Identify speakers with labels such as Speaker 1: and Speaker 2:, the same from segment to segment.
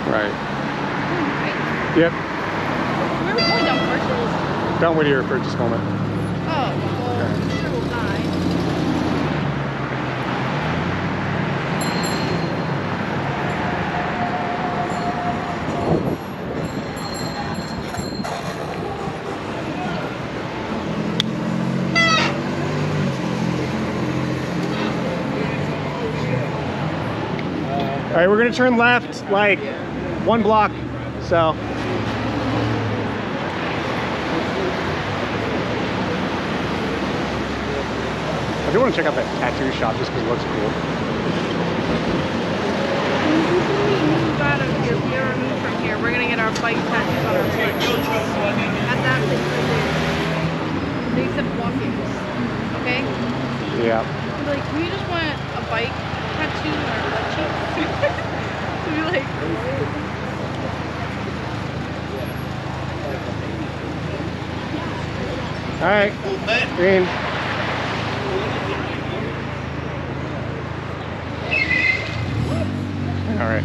Speaker 1: Right.
Speaker 2: Right?
Speaker 1: Yep.
Speaker 2: Where are we going down Parshall?
Speaker 1: Down Whittier for just a moment.
Speaker 2: Oh, well, I'm sure we'll die.
Speaker 1: All right, we're gonna turn left like 1 block, so. I do want to check out that tattoo shop just because it looks cool.
Speaker 2: Move out of here. We are removed from here. We're gonna get our bike tattoos on our foot. At that place right there. They accept walk-ins. Okay?
Speaker 1: Yeah.
Speaker 2: We're like, we just want a bike tattoo on our butt cheeks. We're like,
Speaker 1: All right, green. All right.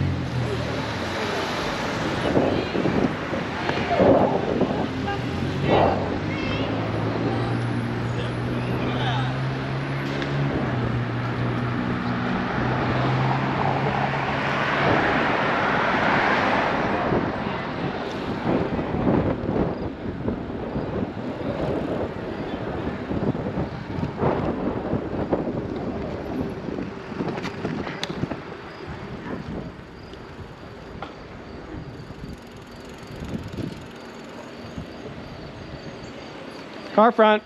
Speaker 1: Car front.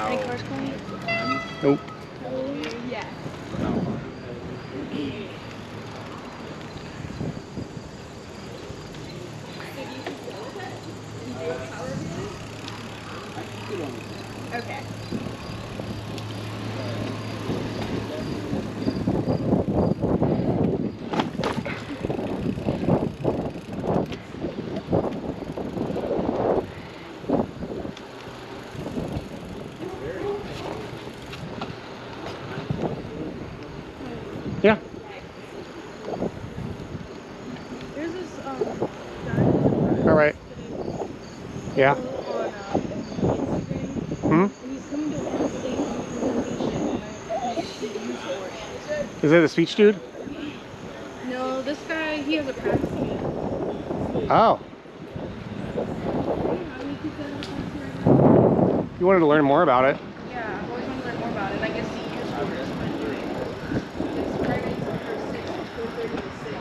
Speaker 2: any cars coming?
Speaker 1: Nope.
Speaker 2: Yeah. Okay.
Speaker 1: Yeah.
Speaker 2: There's this guy
Speaker 1: All right. Yeah.
Speaker 2: on Instagram.
Speaker 1: Hmm.
Speaker 2: And he's coming to Ohio State presentation, and I should use for it.
Speaker 1: Is it the speech dude?
Speaker 2: No, this guy, he has a practice meet.
Speaker 1: Oh. You wanted to learn more about it.
Speaker 2: Yeah, I've always wanted to learn more about it. I guess the year's course might do it. It's Friday for 6, 4:30 to 6.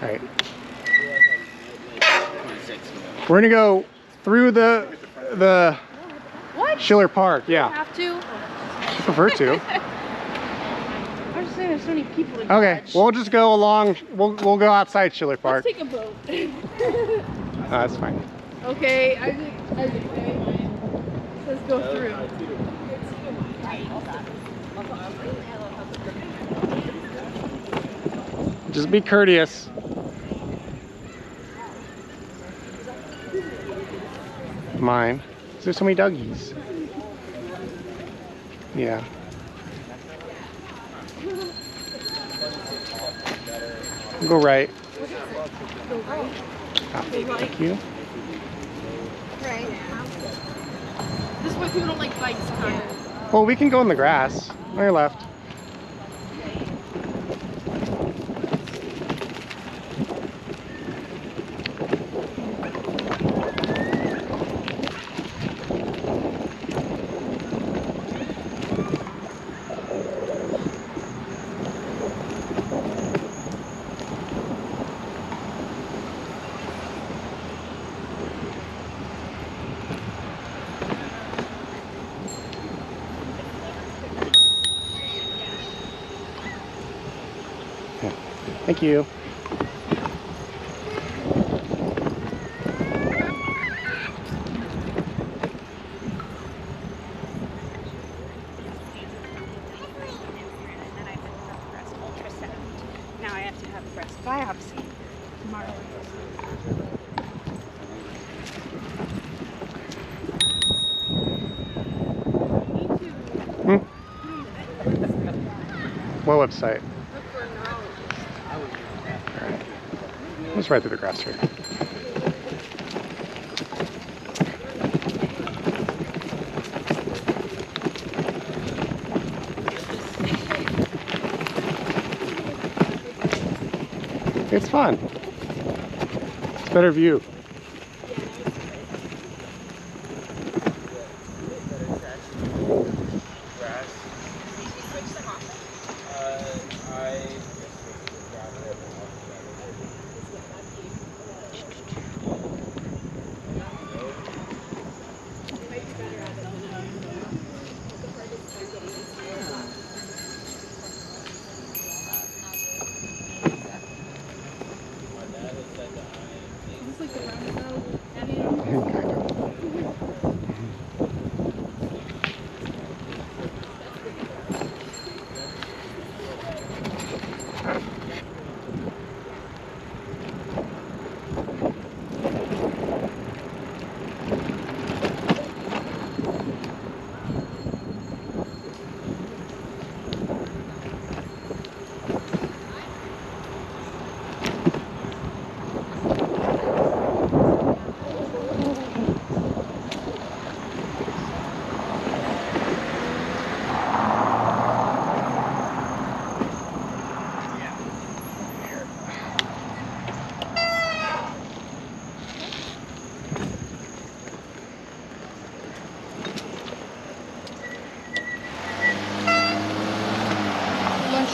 Speaker 1: All right. We're gonna go through the
Speaker 2: What?
Speaker 1: Schiller Park.
Speaker 2: I
Speaker 1: Yeah.
Speaker 2: have to?
Speaker 1: I prefer to.
Speaker 2: I'm just saying there's so many people to
Speaker 1: Okay.
Speaker 2: catch.
Speaker 1: We'll just go along. We'll go outside Schiller Park.
Speaker 2: Let's take a boat.
Speaker 1: Oh, that's fine.
Speaker 2: Okay, Isaac, let's go through.
Speaker 1: Just be courteous. mine. There's so many Dougies. Yeah. Go right. Thank you.
Speaker 2: Right. This is why people don't like bikes, kind of.
Speaker 1: Well, we can go in the grass. On your left. Thank you.
Speaker 3: Now I have to have a breast biopsy tomorrow.
Speaker 1: Hmm? What website? Alright. Let's ride through the grass here. It's fun. It's a better view.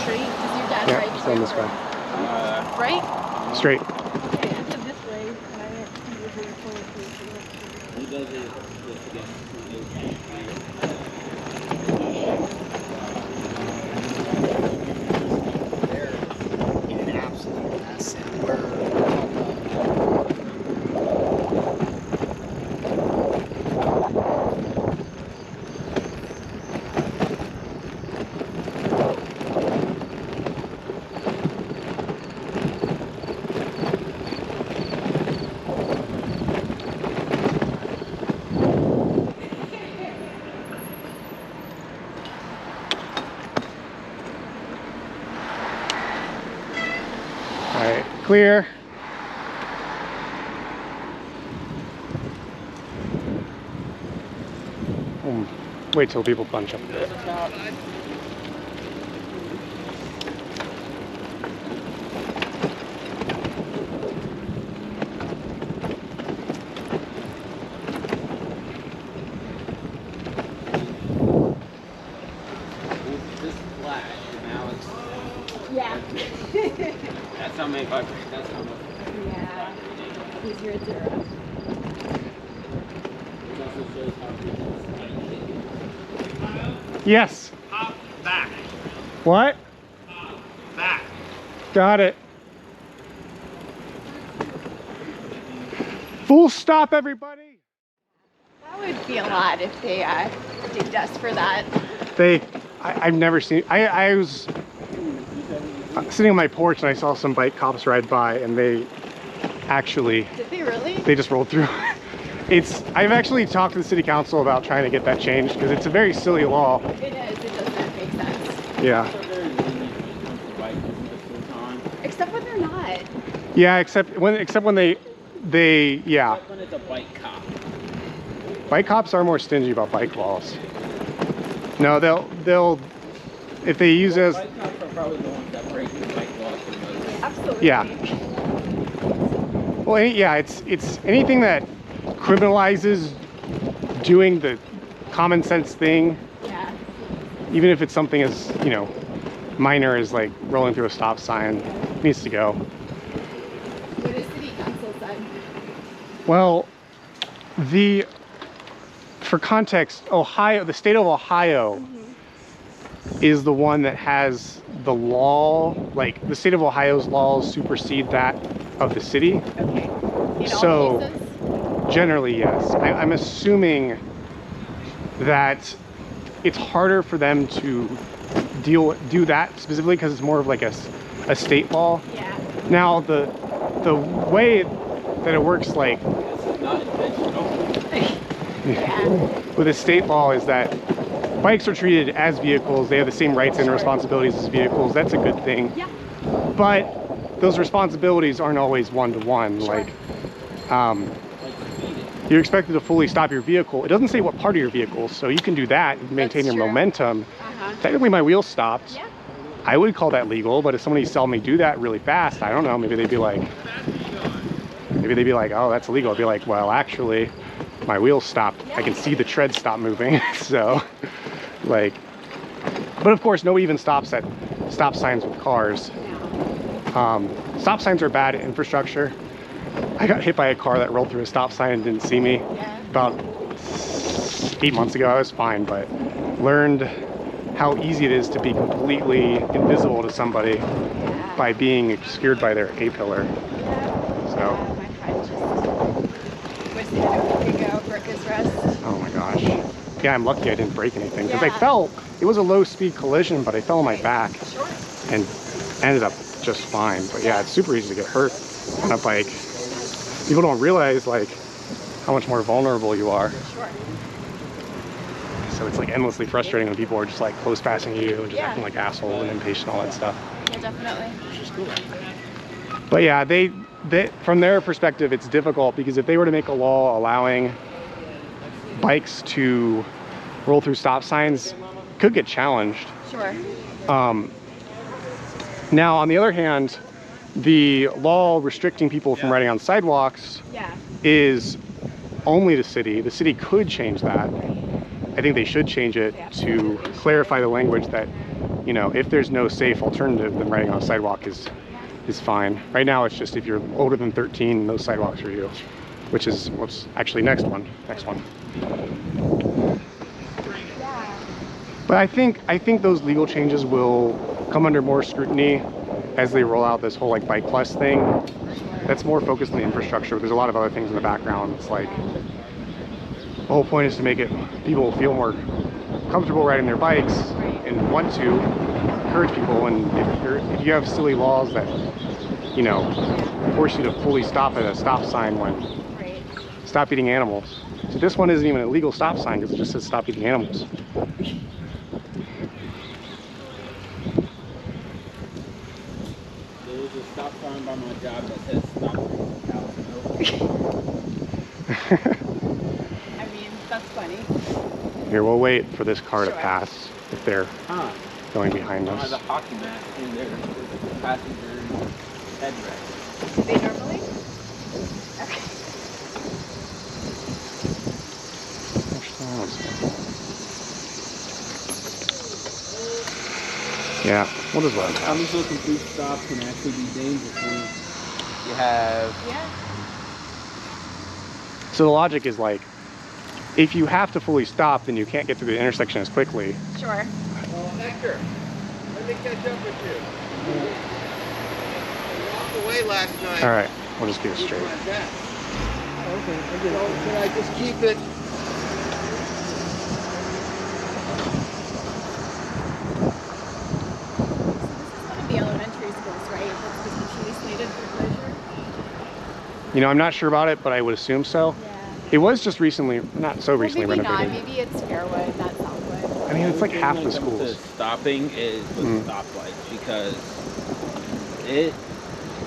Speaker 2: Straight? Does your dad
Speaker 1: Yeah,
Speaker 2: ride
Speaker 1: it's on this way.
Speaker 2: right?
Speaker 1: Straight.
Speaker 2: Okay, I said this way, and I didn't see where you're going to.
Speaker 4: He does it just to get they're in an absolute mess, and
Speaker 1: Alright, clear. Wait till people bunch up.
Speaker 4: this flat, and now it's
Speaker 2: Yeah.
Speaker 4: that's how many bucks. That's how much.
Speaker 2: Yeah. Easier at zero.
Speaker 4: It also shows how people.
Speaker 1: Yes.
Speaker 5: Hop back.
Speaker 1: What?
Speaker 5: Hop back.
Speaker 1: Got it. Full stop, everybody.
Speaker 2: That would be a lot if they did us for that.
Speaker 1: I've never seen, I was sitting on my porch and I saw some bike cops ride by and they actually,
Speaker 2: Did they really?
Speaker 1: they just rolled through. I've actually talked to the city council about trying to get that changed because it's a very silly law.
Speaker 3: It is. It does not make sense.
Speaker 1: Yeah.
Speaker 3: Except when they're not.
Speaker 1: Yeah, except when yeah.
Speaker 4: Except when it's a bike cop.
Speaker 1: Bike cops are more stingy about bike laws. No, they'll if they use it as
Speaker 4: Bike cops are probably the ones that break the bike laws the most.
Speaker 3: Absolutely.
Speaker 1: yeah. Well, yeah, it's anything that criminalizes doing the common sense thing,
Speaker 3: Yeah.
Speaker 1: even if it's something as, you know, minor as like rolling through a stop sign, needs to go.
Speaker 3: What does city council say?
Speaker 1: Well, for context, the state of Ohio is the one that has the law, like the state of Ohio's laws supersede that of the city.
Speaker 3: Okay. In
Speaker 1: So-
Speaker 3: all cases?
Speaker 1: Generally, yes. I'm assuming that it's harder for them to do that specifically because it's more of like a state law.
Speaker 3: Yeah.
Speaker 1: Now, the way that it works, like
Speaker 4: Not intentional.
Speaker 3: Yeah.
Speaker 1: with a state law, is that bikes are treated as vehicles. They have the same rights and responsibilities as vehicles. That's a good thing.
Speaker 3: Yeah.
Speaker 1: But those responsibilities aren't always one-to-one.
Speaker 3: Sure.
Speaker 1: Like,
Speaker 4: Like speeding.
Speaker 1: you're expected to fully stop your vehicle. It doesn't say what part of your vehicle, so you can do that and maintain
Speaker 3: That's
Speaker 1: your
Speaker 3: true.
Speaker 1: momentum.
Speaker 3: Uh-huh.
Speaker 1: Technically, my wheels stopped.
Speaker 3: Yeah.
Speaker 1: I would call that legal, but if somebody saw me do that really fast, I don't know, maybe they'd be like, oh, that's illegal. I'd be like, well, actually, my wheels stopped. I can see the tread stop moving. So, like, but of course, nobody even stops at stop signs with cars. Stop signs are bad infrastructure. I got hit by a car that rolled through a stop sign and didn't see me
Speaker 3: Yeah.
Speaker 1: about 8 months ago. I was fine, but learned how easy it is to be completely invisible to somebody
Speaker 3: Yeah.
Speaker 1: by being obscured by their A-pillar. So,
Speaker 3: My friend just was hit a week ago, broke his wrist.
Speaker 1: oh my gosh. Yeah, I'm lucky I didn't break anything because I
Speaker 3: Yeah.
Speaker 1: fell. It was a low-speed collision, but I fell on my back
Speaker 3: Sure.
Speaker 1: and ended up just fine. But yeah, it's super easy to get hurt on a bike. People don't realize like how much more vulnerable you are.
Speaker 3: Sure.
Speaker 1: So it's like endlessly frustrating when people are just like close passing you and just
Speaker 3: Yeah.
Speaker 1: acting like assholes and impatient, all that stuff.
Speaker 3: Yeah, definitely.
Speaker 1: But yeah, they from their perspective, it's difficult because if they were to make a law allowing bikes to roll through stop signs, it could get challenged.
Speaker 3: Sure.
Speaker 1: Now, on the other hand, the law restricting people from riding on sidewalks
Speaker 3: Yeah.
Speaker 1: is only the city. The city could change that. I think they should change it to clarify the language that, you know, if there's no safe alternative, then riding on a sidewalk is fine. Right now, it's just if you're older than 13, those sidewalks are you, which is what's actually next one.
Speaker 3: Yeah.
Speaker 1: But I think those legal changes will come under more scrutiny as they roll out this whole like Bike Plus thing. That's more focused on the infrastructure. There's a lot of other things in the background. It's like the whole point is to make it people feel more comfortable riding their bikes and want to encourage people. And if you have silly laws that, you know, force you to fully stop at a stop sign when
Speaker 3: Right.
Speaker 1: stop eating animals. So this one isn't even a legal stop sign because it just says stop eating animals.
Speaker 4: There was a stop sign by my job that says stop drinking cow's milk.
Speaker 3: I mean, that's funny.
Speaker 1: Here, we'll wait for this car to
Speaker 3: Sure.
Speaker 1: pass if they're
Speaker 4: Huh.
Speaker 1: going behind
Speaker 4: There's
Speaker 1: us.
Speaker 4: a hockey mat in there with the passenger headrest.
Speaker 3: Do they normally? Okay.
Speaker 1: Yeah, we'll just let them
Speaker 4: I'm
Speaker 1: pass.
Speaker 4: just looking through stops can actually be dangerous. You have
Speaker 3: Yeah.
Speaker 1: So the logic is like, if you have to fully stop, then you can't get through the intersection as quickly.
Speaker 3: Sure.
Speaker 5: Hector, let me catch up with you. You walked away last night.
Speaker 1: All right, we'll just get it straight.
Speaker 5: My desk. Okay, so can I just keep it?
Speaker 3: One of the elementary schools, right? That's potentially slated for closure.
Speaker 1: You know, I'm not sure about it, but I would assume so.
Speaker 3: Yeah.
Speaker 1: It was just recently, not so recently
Speaker 3: Maybe not.
Speaker 1: renovated.
Speaker 3: Maybe it's Fairwood, not Southwood.
Speaker 1: I mean, it's like half
Speaker 6: When
Speaker 1: the
Speaker 6: it comes to
Speaker 1: schools.
Speaker 6: stopping is the stoplights because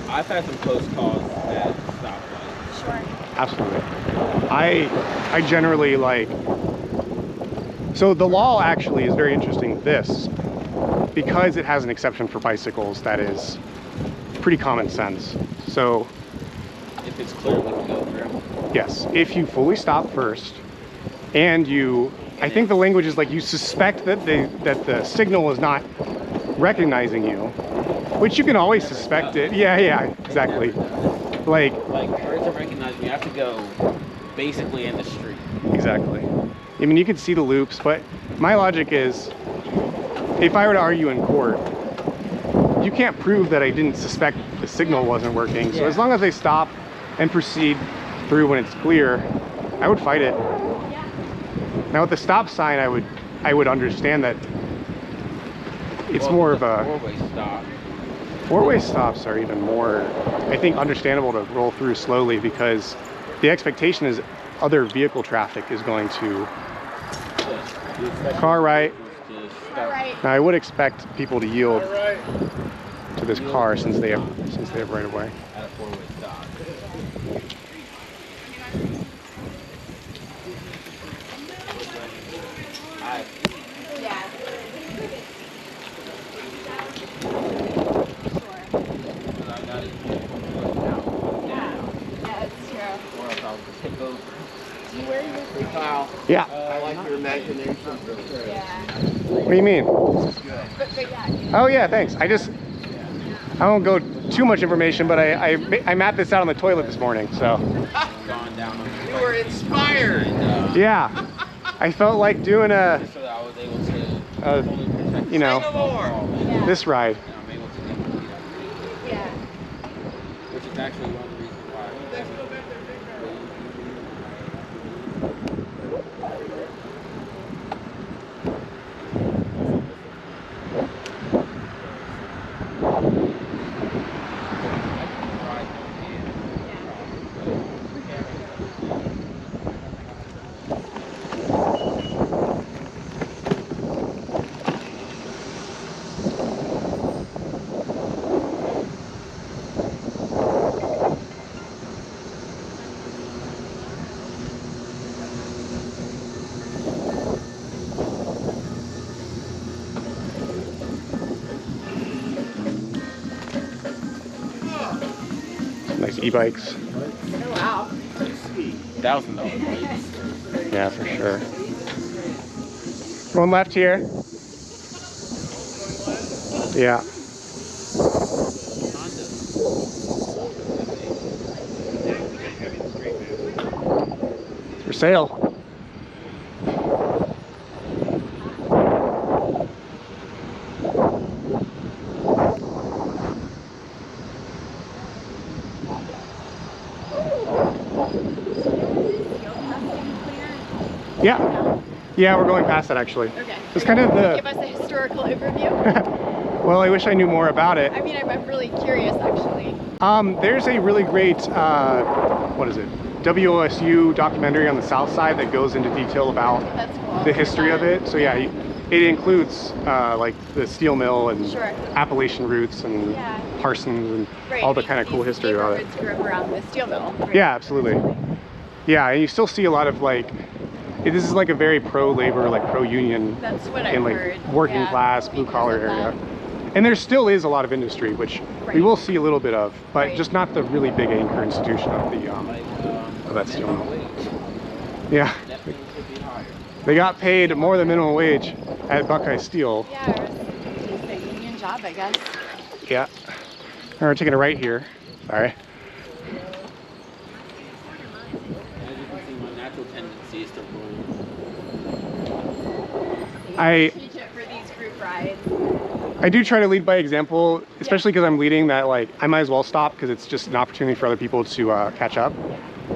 Speaker 6: I've had some close calls at stoplights.
Speaker 3: Sure.
Speaker 1: Absolutely. I generally like, so the law actually is very interesting, this, because it has an exception for bicycles that is pretty common sense. So
Speaker 6: If it's clear, we can go through.
Speaker 1: yes, if you fully stop first and I think the language is like you suspect that the signal is not recognizing you, which you can always suspect it. Yeah, exactly. Like
Speaker 6: for it to recognize me, I have to go basically in the street.
Speaker 1: exactly. I mean, you can see the loops, but my logic is, if I were to argue in court, you can't prove that I didn't suspect the signal wasn't working. So as long as they stop and proceed through when it's clear, I would fight it. Now with the stop sign, I would understand that it's more of a
Speaker 6: four-way stop.
Speaker 1: four-way stops are even more, I think, understandable to roll through slowly because the expectation is other vehicle traffic is going to car right.
Speaker 3: All right.
Speaker 1: Now I would expect people to yield to this car since they have right of way.
Speaker 6: At a four-way stop.
Speaker 3: Yeah. Yeah, it's true.
Speaker 6: Or else I'll just take over.
Speaker 5: Hey, Kyle,
Speaker 1: Yeah.
Speaker 5: I like your imagination.
Speaker 3: Yeah.
Speaker 1: What do you mean?
Speaker 3: But yeah.
Speaker 1: Oh yeah, thanks. I won't go too much information, but I mapped this out on the toilet this morning, so.
Speaker 6: Gone down on
Speaker 5: You were inspired.
Speaker 6: and,
Speaker 1: Yeah. I felt like doing a,
Speaker 6: so that I was able to fully protect
Speaker 1: you know,
Speaker 3: Yeah.
Speaker 1: this ride.
Speaker 6: and I'm able to complete that,
Speaker 3: Yeah.
Speaker 6: which is actually one of the reasons why.
Speaker 1: Nice e-bikes.
Speaker 3: Oh, wow.
Speaker 6: $1,000.
Speaker 1: Yeah, for sure. One left here. Yeah. For sale. Yeah. Yeah, we're going past that actually.
Speaker 3: Okay.
Speaker 1: It's kind of
Speaker 3: Give
Speaker 1: the,
Speaker 3: us a historical overview.
Speaker 1: well, I wish I knew more about it.
Speaker 3: I mean, I'm really curious, actually.
Speaker 1: There's a really great, what is it? WOSU documentary on the south side that goes into detail about
Speaker 3: That's cool.
Speaker 1: the history of it. So yeah, it includes like the steel mill and
Speaker 3: Sure.
Speaker 1: Appalachian roots and
Speaker 3: Yeah.
Speaker 1: Parsons and
Speaker 3: Right.
Speaker 1: all the kind of cool
Speaker 3: These
Speaker 1: history about it.
Speaker 3: neighborhoods grew up around the steel mill. Right?
Speaker 1: Yeah, absolutely. Yeah, and you still see a lot of like, this is like a very pro-labor, like pro-union,
Speaker 3: That's what I've
Speaker 1: in like
Speaker 3: heard.
Speaker 1: working
Speaker 3: Yeah,
Speaker 1: class, blue
Speaker 3: because
Speaker 1: collar
Speaker 3: of
Speaker 1: area.
Speaker 3: that.
Speaker 1: And there still is a lot of industry, which we
Speaker 3: Right.
Speaker 1: will see a little bit of, but
Speaker 3: Right.
Speaker 1: just not the really big anchor institution of the of that steel mill. Yeah,
Speaker 6: Definitely could be higher.
Speaker 1: they got paid more than minimum wage at Buckeye Steel.
Speaker 3: Yeah, it was a union job, I guess.
Speaker 1: Yeah. And we're taking a right here. Sorry.
Speaker 6: As you can see, my natural tendency is to roll.
Speaker 1: I
Speaker 3: Teach it for these group rides.
Speaker 1: I do try to lead by example, especially because I'm leading that like I might as well stop because it's just an opportunity for other people to catch up.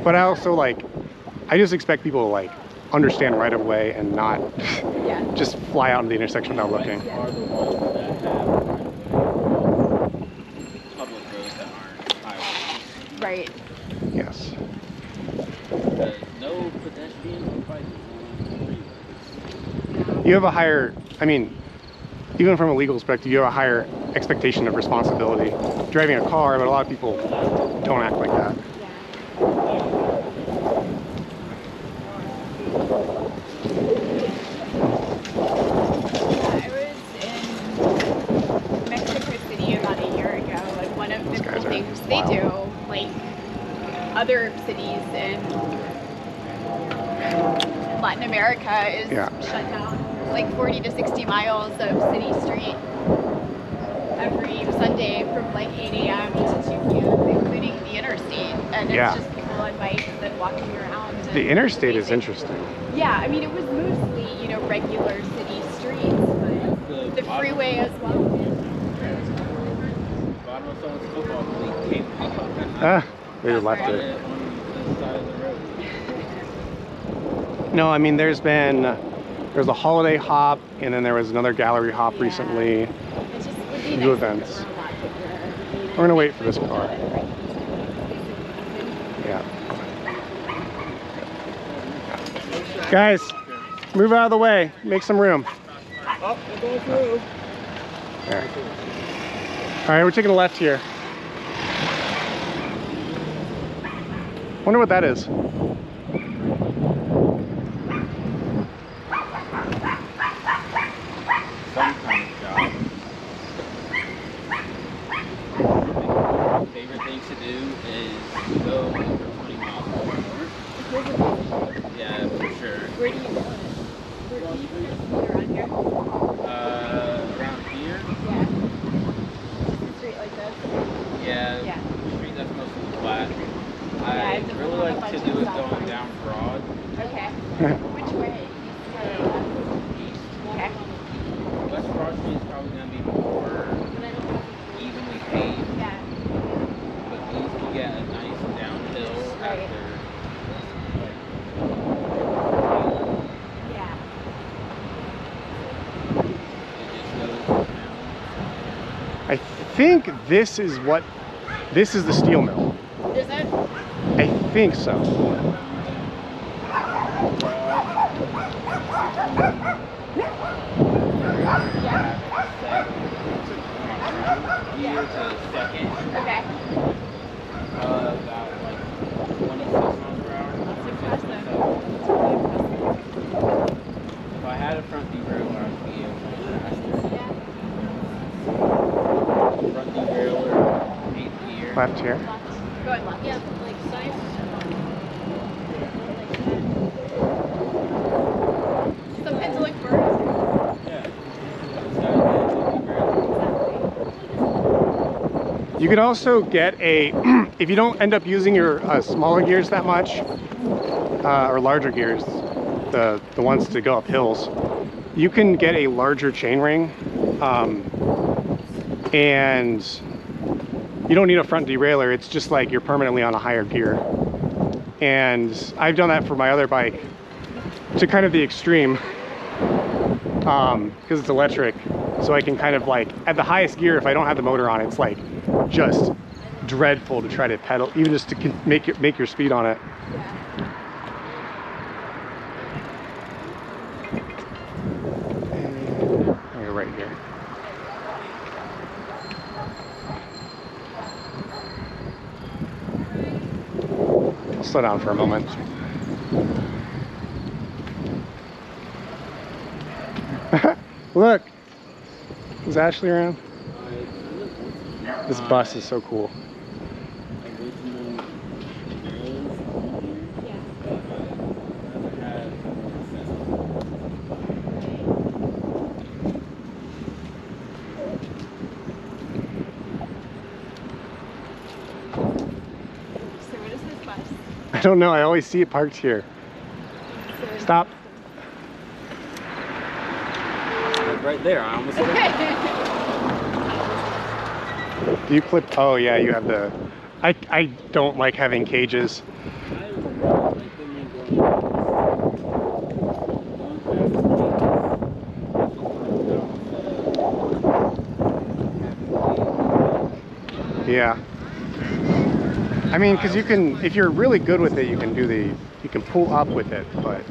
Speaker 1: But I also like, I just expect people to like understand right away and not
Speaker 3: Yeah.
Speaker 1: just fly out into the intersection without looking.
Speaker 6: Are the ones that have public roads that aren't highways.
Speaker 3: Right.
Speaker 1: Yes.
Speaker 6: Because no
Speaker 1: You have a higher, I mean, even from a legal perspective, you have a higher expectation of responsibility driving a car, but a lot of people don't act like that.
Speaker 3: I was in Mexico City about a year ago, and one of the
Speaker 1: Those
Speaker 3: cool
Speaker 1: guys are
Speaker 3: things they
Speaker 1: wild.
Speaker 3: do, like other cities in Latin America, is
Speaker 1: Yeah.
Speaker 3: shut down like 40 to 60 miles of city street every Sunday from like 8 a.m. to 2 p.m., including the interstate. And
Speaker 1: Yeah.
Speaker 3: it's just people on bikes and walking around. And
Speaker 1: The interstate is
Speaker 3: amazing.
Speaker 1: interesting.
Speaker 3: Yeah, I mean, it was mostly, regular city streets, but the freeway as well.
Speaker 6: Bottom of someone's football cleat came up
Speaker 1: Ah, they just left
Speaker 6: on
Speaker 1: it.
Speaker 6: the side of the road.
Speaker 1: No, I mean, there's a holiday hop, and then there was another gallery hop
Speaker 3: Yeah.
Speaker 1: recently.
Speaker 3: It just would be
Speaker 1: New
Speaker 3: nice
Speaker 1: events.
Speaker 3: if there were a lot bigger.
Speaker 1: We're gonna wait for this car. Yeah. Guys, move out of the way. Make some room.
Speaker 5: Oh, we're going through.
Speaker 1: There. All right, we're taking a left here. Wonder what that is.
Speaker 6: Some kind of job. Favorite thing to do is go over 20 miles an hour. Yeah, for sure.
Speaker 3: Where do you go? Where do you around here?
Speaker 6: Around here?
Speaker 3: Yeah. Just a street like this.
Speaker 6: Yeah.
Speaker 3: Yeah.
Speaker 6: Street that's mostly flat.
Speaker 3: I
Speaker 6: I
Speaker 3: have to
Speaker 6: really
Speaker 3: pull up a
Speaker 6: like to
Speaker 3: bunch
Speaker 6: do
Speaker 3: of
Speaker 6: it
Speaker 3: stuff
Speaker 6: going
Speaker 3: on it.
Speaker 6: down Broad.
Speaker 3: Okay. Which way?
Speaker 6: East.
Speaker 3: Okay.
Speaker 6: West Broad Street is probably going to be more evenly paved,
Speaker 3: Yeah.
Speaker 6: but East you get a nice downhill
Speaker 3: Right.
Speaker 6: after.
Speaker 3: Yeah.
Speaker 6: It just goes down.
Speaker 1: I think this is the steel mill.
Speaker 3: Is it?
Speaker 1: I think so.
Speaker 6: Here to second,
Speaker 3: Okay.
Speaker 6: about like 26 miles per hour.
Speaker 3: That's impressive.
Speaker 6: So if I had a front derailleur, I would be able to go faster.
Speaker 3: Yeah.
Speaker 6: Front derailleur, 8th gear.
Speaker 1: Left here.
Speaker 3: Going left. Yeah, like side. Sometimes it looks birds.
Speaker 6: Yeah. So, derailleur.
Speaker 1: You could also get a, if you don't end up using your smaller gears that much, or larger gears, the ones to go up hills, you can get a larger chainring, and you don't need a front derailleur. It's just like you're permanently on a higher gear. And I've done that for my other bike to kind of the extreme, because it's electric. So I can kind of like, at the highest gear, if I don't have the motor on, it's like just dreadful to try to pedal, even just to make your speed on it. And you're right here. Slow down for a moment. Look, is Ashley around? This bus is so cool.
Speaker 3: So what is this bus?
Speaker 1: I don't know, I always see it parked here. Stop.
Speaker 6: Right there, I almost
Speaker 1: Do you clip? Oh yeah, you have the, I don't like having cages. Yeah. I mean, because you can, if you're really good with it, you can pull up with it, but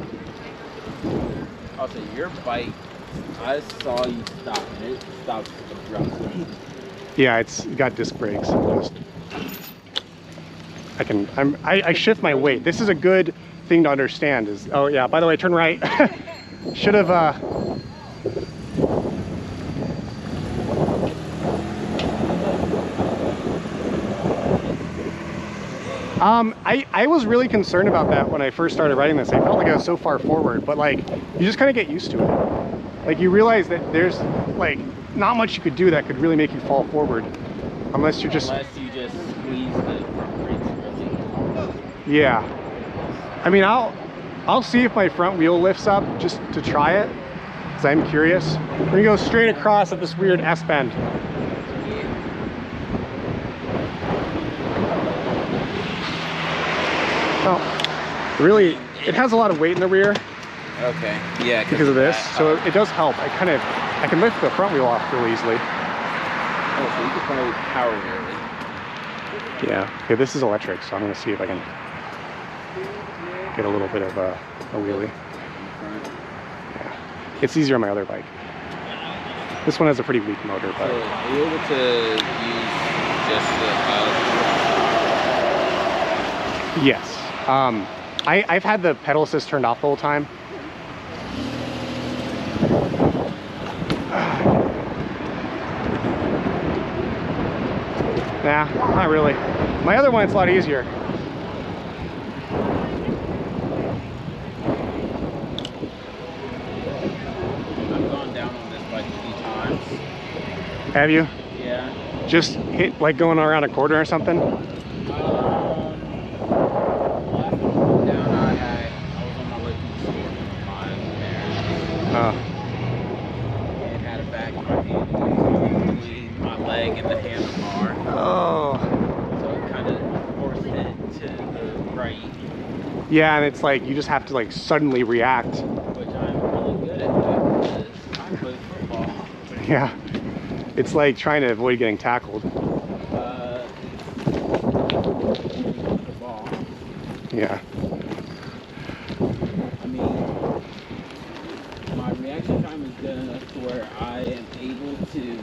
Speaker 6: Also, your bike, I saw you stop, and it stops abruptly.
Speaker 1: Yeah, it's got disc brakes. Just, I shift my weight. This is a good thing to understand is, oh yeah, by the way, turn right. Should have, I was really concerned about that when I first started riding this. I felt like I was so far forward, but like, you just kind of get used to it. Like you realize that there's like not much you could do that could really make you fall forward. Unless you just
Speaker 6: squeeze the front brakes really.
Speaker 1: Yeah. I mean, I'll see if my front wheel lifts up just to try it, because I'm curious. We're gonna go straight across at this weird S-bend. Oh, really, it has a lot of weight in the rear.
Speaker 6: Okay, yeah.
Speaker 1: Because of this, so it does help. I can lift the front wheel off really easily.
Speaker 6: Oh, so you could probably power really.
Speaker 1: Yeah. Okay, this is electric, so I'm gonna see if I can get a little bit of a wheelie. Yeah. It's easier on my other bike. This one has a pretty weak motor, but.
Speaker 6: So are you able to use just the
Speaker 1: Yes. I've had the pedal assist turned off the whole time. Nah, not really. My other one, it's a lot easier.
Speaker 6: I've gone down on this bike a few times.
Speaker 1: Have you?
Speaker 6: Yeah.
Speaker 1: Just hit, like going around a corner or something?
Speaker 6: Last time down, I was on my way to the store with mine there. And had a bag in my hand between my leg and the handlebar.
Speaker 1: Oh.
Speaker 6: So it kind of forced it to the right.
Speaker 1: Yeah, and it's like you just have to like suddenly react.
Speaker 6: Which I'm really good at that because I play football.
Speaker 1: Yeah. It's like trying to avoid getting tackled.
Speaker 6: Football.
Speaker 1: Yeah.
Speaker 6: I mean, my reaction time is good enough to where I am able to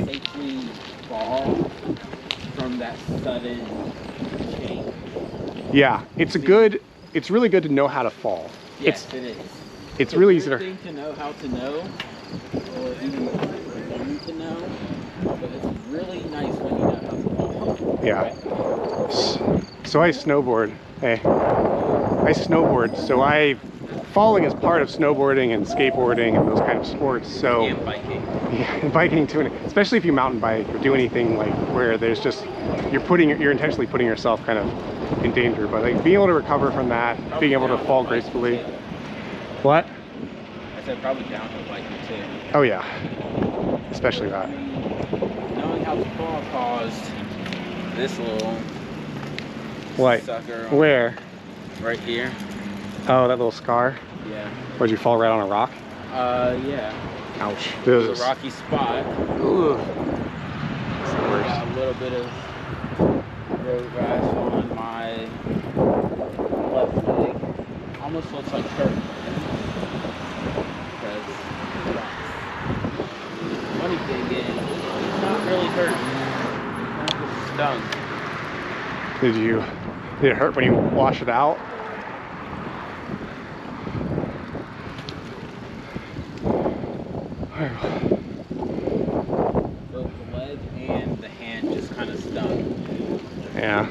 Speaker 6: safely fall from that sudden change.
Speaker 1: Yeah, it's really good to know how to fall.
Speaker 6: Yes, it is.
Speaker 1: It's really easy
Speaker 6: thing to know how to know, or even learn to know, but it's really nice when you know how to fall.
Speaker 1: Yeah. So I snowboard. Hey. I snowboard, so falling is part of snowboarding and skateboarding and those kind of sports. So
Speaker 6: And biking.
Speaker 1: Yeah, and biking too, especially if you mountain bike or do anything like where there's just you're intentionally putting yourself kind of in danger. But like being able to recover from that, being able to fall gracefully. What?
Speaker 6: I said probably downhill biking too.
Speaker 1: Oh yeah, especially that.
Speaker 6: Knowing how to fall caused this little
Speaker 1: What?
Speaker 6: sucker on
Speaker 1: Where?
Speaker 6: right here.
Speaker 1: Oh, that little scar.
Speaker 6: Yeah.
Speaker 1: Would you fall right on a rock?
Speaker 6: Yeah.
Speaker 1: Ouch.
Speaker 6: It was a rocky spot.
Speaker 1: Ugh. It's the worst.
Speaker 6: Got a little bit of road rash on my left leg. Almost looks like hurt. Because funny thing is, it's not really hurt. It's not just stung.
Speaker 1: Did it hurt when you wash it out?
Speaker 6: Both the leg and the hand just kind of stung.
Speaker 1: Yeah,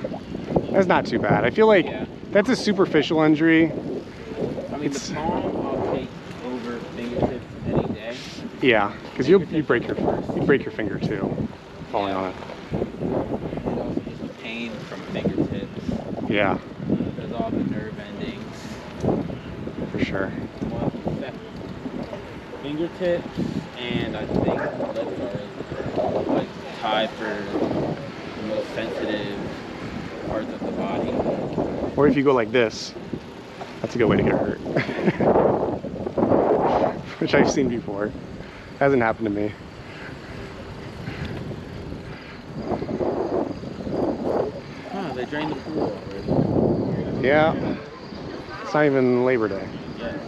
Speaker 1: that's not too bad. I feel like that's a superficial injury.
Speaker 6: I mean, the palm I'll take over fingertips any day.
Speaker 1: Yeah, because you break your finger too, falling on it.
Speaker 6: And also just the pain from fingertips.
Speaker 1: Yeah,
Speaker 6: There's all the nerve endings.
Speaker 1: for sure.
Speaker 6: Well, fingertips and I think lips are like tied for the most sensitive parts of the body.
Speaker 1: Or if you go like this, that's a good way to get hurt. Which I've seen before. Hasn't happened to me.
Speaker 6: Oh, they drained the pool already.
Speaker 1: Yeah, it's not even Labor Day.
Speaker 6: Yes.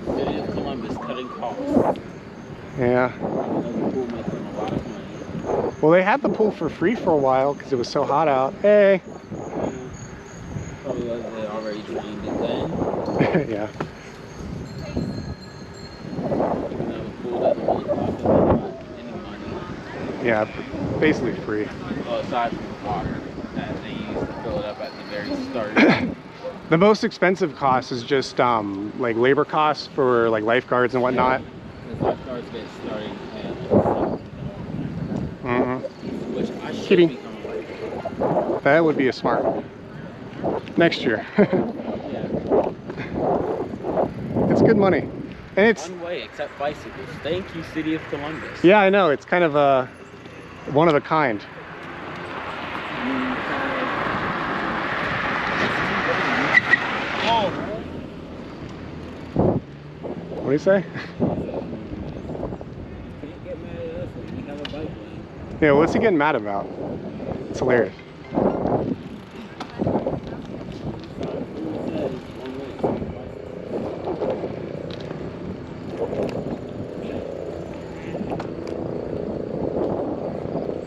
Speaker 6: City of Columbus cutting costs.
Speaker 1: Yeah.
Speaker 6: Another pool makes them a lot of money.
Speaker 1: Well, they had the pool for free for a while because it was so hot out. Hey.
Speaker 6: Probably was they already drained it then.
Speaker 1: Yeah.
Speaker 6: Another pool doesn't really cost them any money.
Speaker 1: Yeah, basically free.
Speaker 6: Well, aside from the water that they use to fill it up at the very start.
Speaker 1: The most expensive cost is just like labor costs for like lifeguards and whatnot.
Speaker 6: The lifeguards get starting at which I should
Speaker 1: Kidding.
Speaker 6: become a lifeguard.
Speaker 1: That would be a smart next year.
Speaker 6: Yeah.
Speaker 1: It's good money. And it's,
Speaker 6: One way, except bicycles. Thank you, City of Columbus.
Speaker 1: yeah, I know. It's kind of a one of a kind.
Speaker 6: Oh.
Speaker 1: What do you say?
Speaker 6: Can't get mad at us when we have a bike lane.
Speaker 1: Yeah, what's he getting mad about? It's hilarious.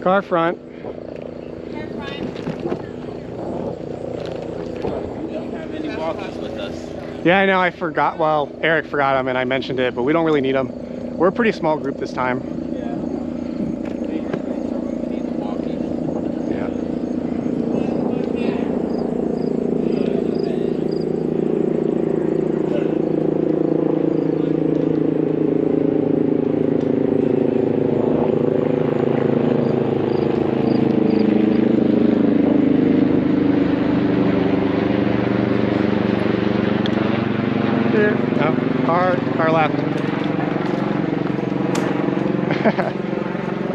Speaker 1: Car front.
Speaker 6: We don't have any walkies with us.
Speaker 1: Yeah, I know. I forgot. Well, Eric forgot them, and I mentioned it, but we don't really need them. We're a pretty small group this time.
Speaker 6: Yeah. We need the walkies.
Speaker 1: Yeah. Here. Oh, car left.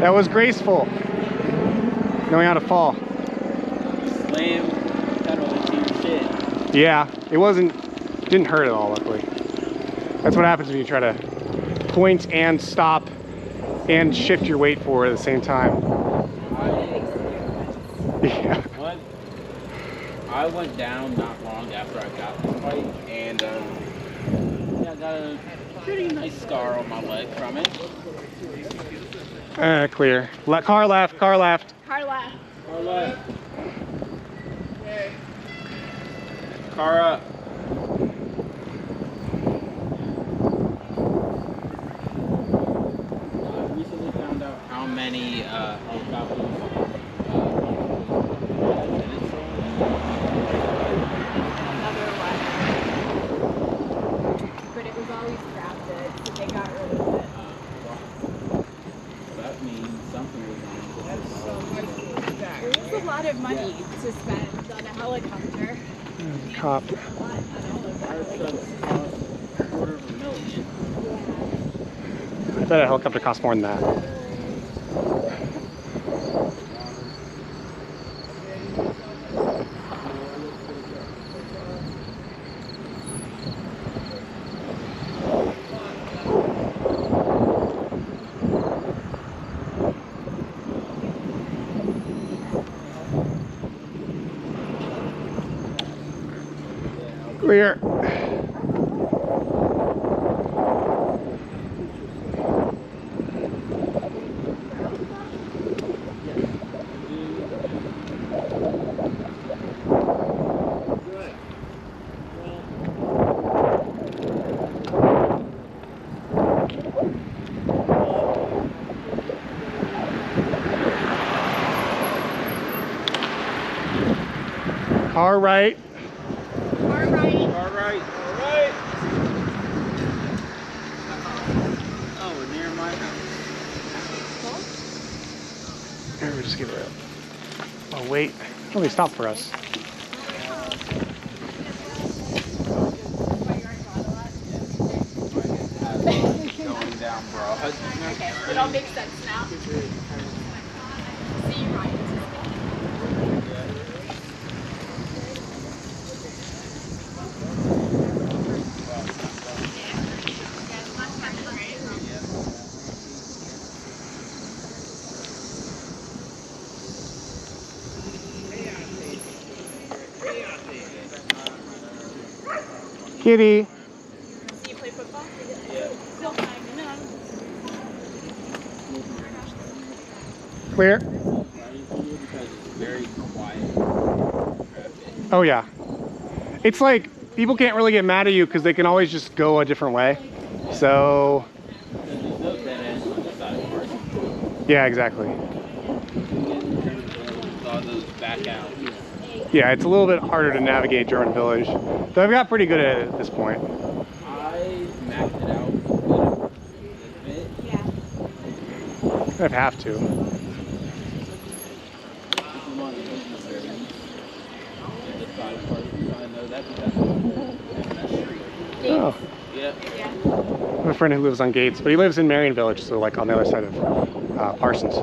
Speaker 1: That was graceful. Knowing how to fall.
Speaker 6: Slam pedal into your shit.
Speaker 1: Yeah, didn't hurt at all, luckily. That's what happens when you try to point and stop and shift your weight forward at the same time. Yeah.
Speaker 6: What? I went down not long after I got this bike, and yeah, I got a pretty nice scar on my leg from it.
Speaker 1: Clear. Car left, car left.
Speaker 3: Car left.
Speaker 6: Car left. Car up. I recently found out how many helicopters
Speaker 3: Another one. But it was always grounded, so they got rid of it.
Speaker 6: that means something was wrong with this.
Speaker 3: It was a lot of money to spend on a helicopter.
Speaker 1: Cop.
Speaker 6: Fire trucks cost $250,000.
Speaker 1: I bet a helicopter costs more than that. Clear. Car right.
Speaker 3: Car right.
Speaker 6: All right. All right. Oh, we're near my house.
Speaker 1: Here, we just give it a wait. Oh, they stopped for us.
Speaker 6: Going down Broad.
Speaker 3: Okay, it all makes sense now. See you right.
Speaker 1: Kitty.
Speaker 3: See you play football?
Speaker 6: Yeah.
Speaker 3: Still time, you know.
Speaker 1: Clear.
Speaker 6: Because it's very quiet.
Speaker 1: Oh yeah. It's like people can't really get mad at you because they can always just go a different way. So
Speaker 6: There's no dead ends on the side of the park.
Speaker 1: yeah, exactly.
Speaker 6: All those back out.
Speaker 1: Yeah, it's a little bit harder to navigate German Village. Though I've got pretty good at it at this point.
Speaker 6: I maxed it out a bit.
Speaker 3: Yeah.
Speaker 1: I'd have to. Oh.
Speaker 6: Yeah.
Speaker 3: Yeah.
Speaker 1: I have a friend who lives on Gates, but he lives in Marion Village, so like on the other side of Parsons.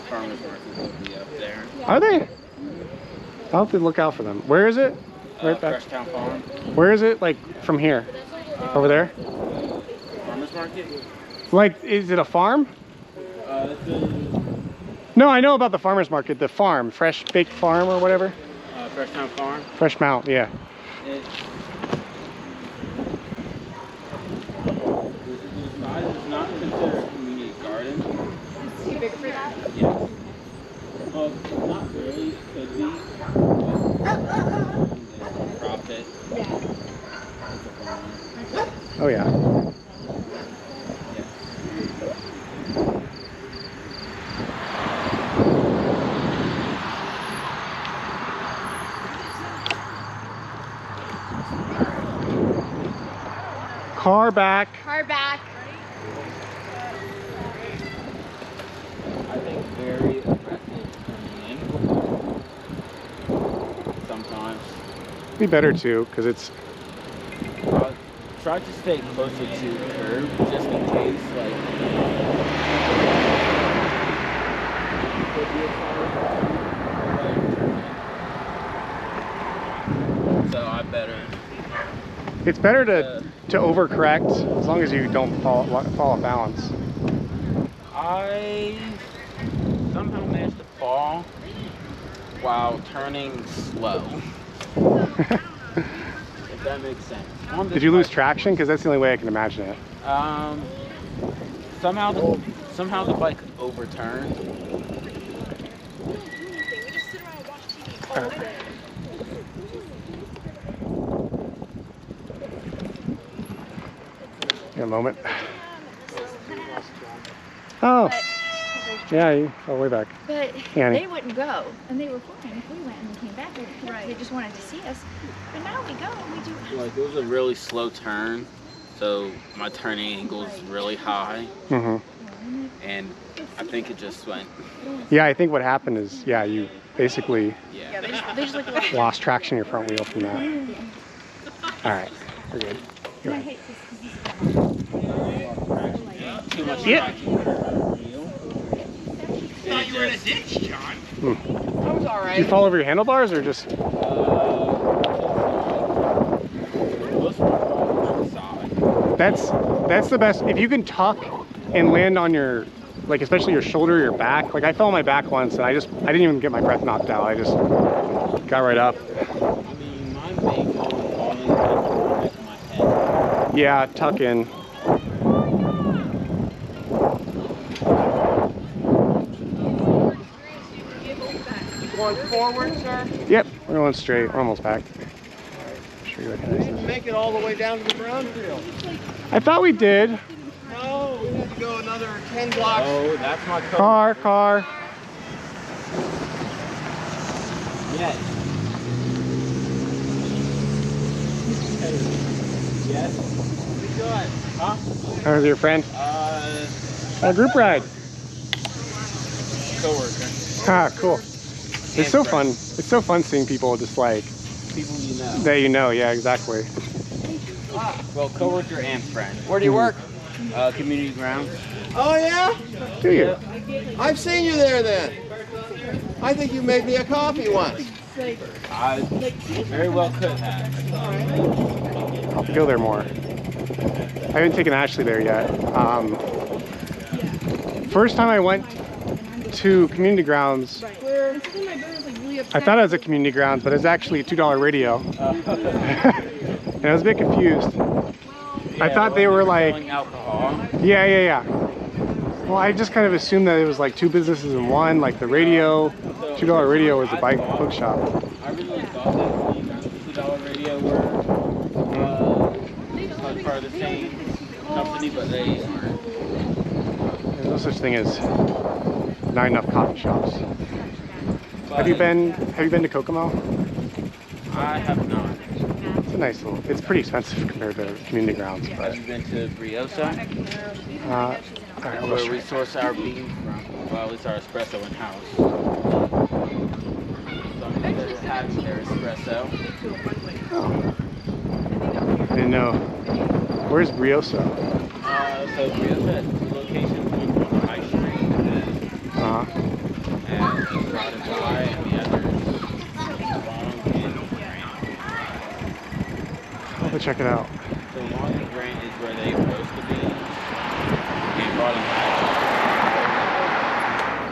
Speaker 6: Farmers market will be up there.
Speaker 1: Are they? I'll have to look out for them. Where is it? Right back.
Speaker 6: Fresh Town Farm.
Speaker 1: Where is it? Like from here? Over there?
Speaker 6: Farmers market.
Speaker 1: Like, is it a farm?
Speaker 6: It's a
Speaker 1: No, I know about the farmer's market. The farm, Fresh Baked Farm or whatever.
Speaker 6: Fresh Town Farm.
Speaker 1: Fresh Mount, yeah.
Speaker 6: It's not considered a community garden.
Speaker 3: Too big for that?
Speaker 6: Yeah. Well, not really. It could be. But profit.
Speaker 3: Yeah.
Speaker 1: Oh yeah. Car back.
Speaker 3: Car back.
Speaker 6: I think very aggressive coming in. Sometimes.
Speaker 1: Be better too, because it's
Speaker 6: Try to stay closer to the curb, just in case, like. Could be a car. So I better.
Speaker 1: it's better to overcorrect as long as you don't fall off balance.
Speaker 6: I somehow managed to fall while turning slow. If that makes sense.
Speaker 1: Did you lose traction? Because that's the only way I can imagine it.
Speaker 6: Somehow the bike overturned.
Speaker 1: In a moment. Oh. Yeah, you fell way back.
Speaker 3: But
Speaker 1: Annie.
Speaker 3: they wouldn't go, and they were fine if we went and came back. They just wanted to see us. But now we go and we do.
Speaker 6: Like, it was a really slow turn, so my turning angle is really high, and I think it just went.
Speaker 1: Yeah, I think what happened is, yeah, you basically
Speaker 3: Yeah, they just like
Speaker 1: lost traction in your front wheel from that. All right, we're good. You're
Speaker 3: I
Speaker 1: right.
Speaker 3: hate this.
Speaker 6: Too much
Speaker 1: Yeah.
Speaker 6: traction.
Speaker 4: Thought you were in a ditch, John.
Speaker 5: That was all
Speaker 1: Did
Speaker 5: right.
Speaker 1: you fall over your handlebars or just? That's the best. If you can tuck and land on your, like especially your shoulder, your back. Like I fell on my back once and I didn't even get my breath knocked out. I just got right up.
Speaker 6: I mean, my main goal is falling is the back of my head.
Speaker 1: Yeah, tuck in.
Speaker 5: Going forward, sir.
Speaker 1: Yep, we're going straight. We're almost back. Show you what
Speaker 5: We
Speaker 1: this
Speaker 5: didn't
Speaker 1: is.
Speaker 5: make it all the way down to the brown field.
Speaker 1: I thought we did.
Speaker 5: No, we had to go another 10 blocks.
Speaker 6: Oh, that's my coat.
Speaker 1: Car.
Speaker 6: Yes. Yes. What are you doing? Huh?
Speaker 1: How's your friend? A group ride.
Speaker 6: Coworker.
Speaker 1: Ah, cool. It's so fun. It's so fun seeing people just like
Speaker 6: People you know.
Speaker 1: that you know. Yeah, exactly.
Speaker 6: Well, coworker and friend. Where do you work? Community grounds.
Speaker 5: Oh, yeah?
Speaker 1: Do you?
Speaker 5: I've seen you there then. I think you made me a coffee once.
Speaker 6: I very well could have.
Speaker 1: I'll go there more. I haven't taken Ashley there yet. first time I went to community grounds, I thought it was a community grounds, but it's actually a $2 radio. And I was a bit confused. I thought they were like,
Speaker 6: alcohol.
Speaker 1: yeah. Well, I just kind of assumed that it was like two businesses in one, like the radio, $2 radio was the bike bookshop.
Speaker 6: I really thought that the $2 radio were part of the same company, but they aren't.
Speaker 1: There's no such thing as not enough coffee shops. Have you been to Kokomo?
Speaker 6: I have not.
Speaker 1: It's a nice little, it's pretty expensive compared to community grounds, but
Speaker 6: Have you been to Briosa?
Speaker 1: all right, I'll go
Speaker 6: Where we
Speaker 1: straight.
Speaker 6: source our beans from. Well, at least our espresso in-house. Some people have their espresso.
Speaker 1: Oh. I didn't know. Where's Briosa?
Speaker 6: So Briosa has two locations, one on the High Street and Broad and July, and the other is Long and Grant.
Speaker 1: I'll go check it out.
Speaker 6: So Long and Grant is where they roast the beans, and Broad and July.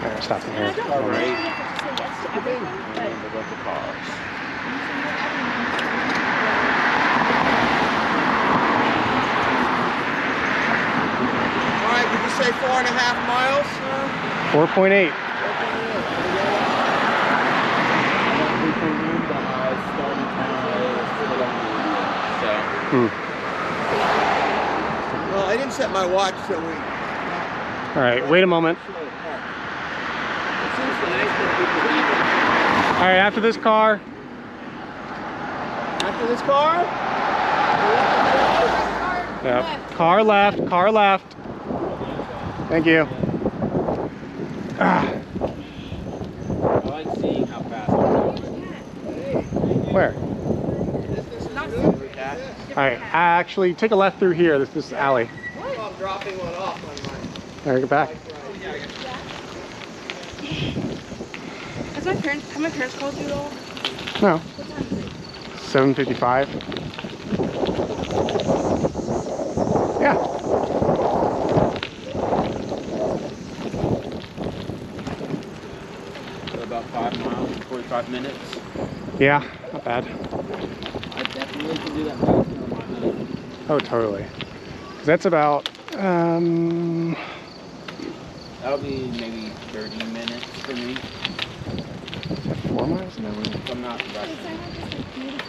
Speaker 1: Alright, stop in here.
Speaker 6: All right. And the local cars.
Speaker 5: All right, did you say 4.5 miles?
Speaker 1: 4.8.
Speaker 5: Well, I didn't set my watch till we.
Speaker 1: Alright, wait a moment. Alright, after this car.
Speaker 5: After this car?
Speaker 1: Yep. Car left, car left. Thank you. Ah,
Speaker 6: I like seeing how fast it goes.
Speaker 1: where? Alright, actually take a left through here, this alley.
Speaker 5: I'm dropping one off on my.
Speaker 1: Alright, get back.
Speaker 2: Have my parents called you at all?
Speaker 1: No. 7:55. Yeah.
Speaker 6: So about 5 miles, 45 minutes.
Speaker 1: Yeah, not bad.
Speaker 6: I definitely can do that faster on my own.
Speaker 1: Oh, totally. 'Cause that's about,
Speaker 6: That'll be maybe 30 minutes for me.
Speaker 1: 4 miles an hour?
Speaker 6: If I'm not rushing.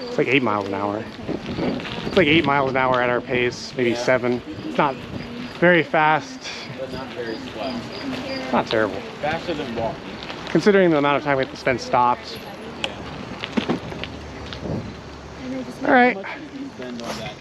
Speaker 1: It's like 8 miles an hour. It's like 8 miles an hour at our pace, maybe
Speaker 6: Yeah.
Speaker 1: 7. It's not very fast.
Speaker 6: But not very slow.
Speaker 1: It's not terrible.
Speaker 6: Faster than walking.
Speaker 1: Considering the amount of time we have to spend stopped.
Speaker 6: Yeah.
Speaker 1: All right.
Speaker 6: How much did you spend on that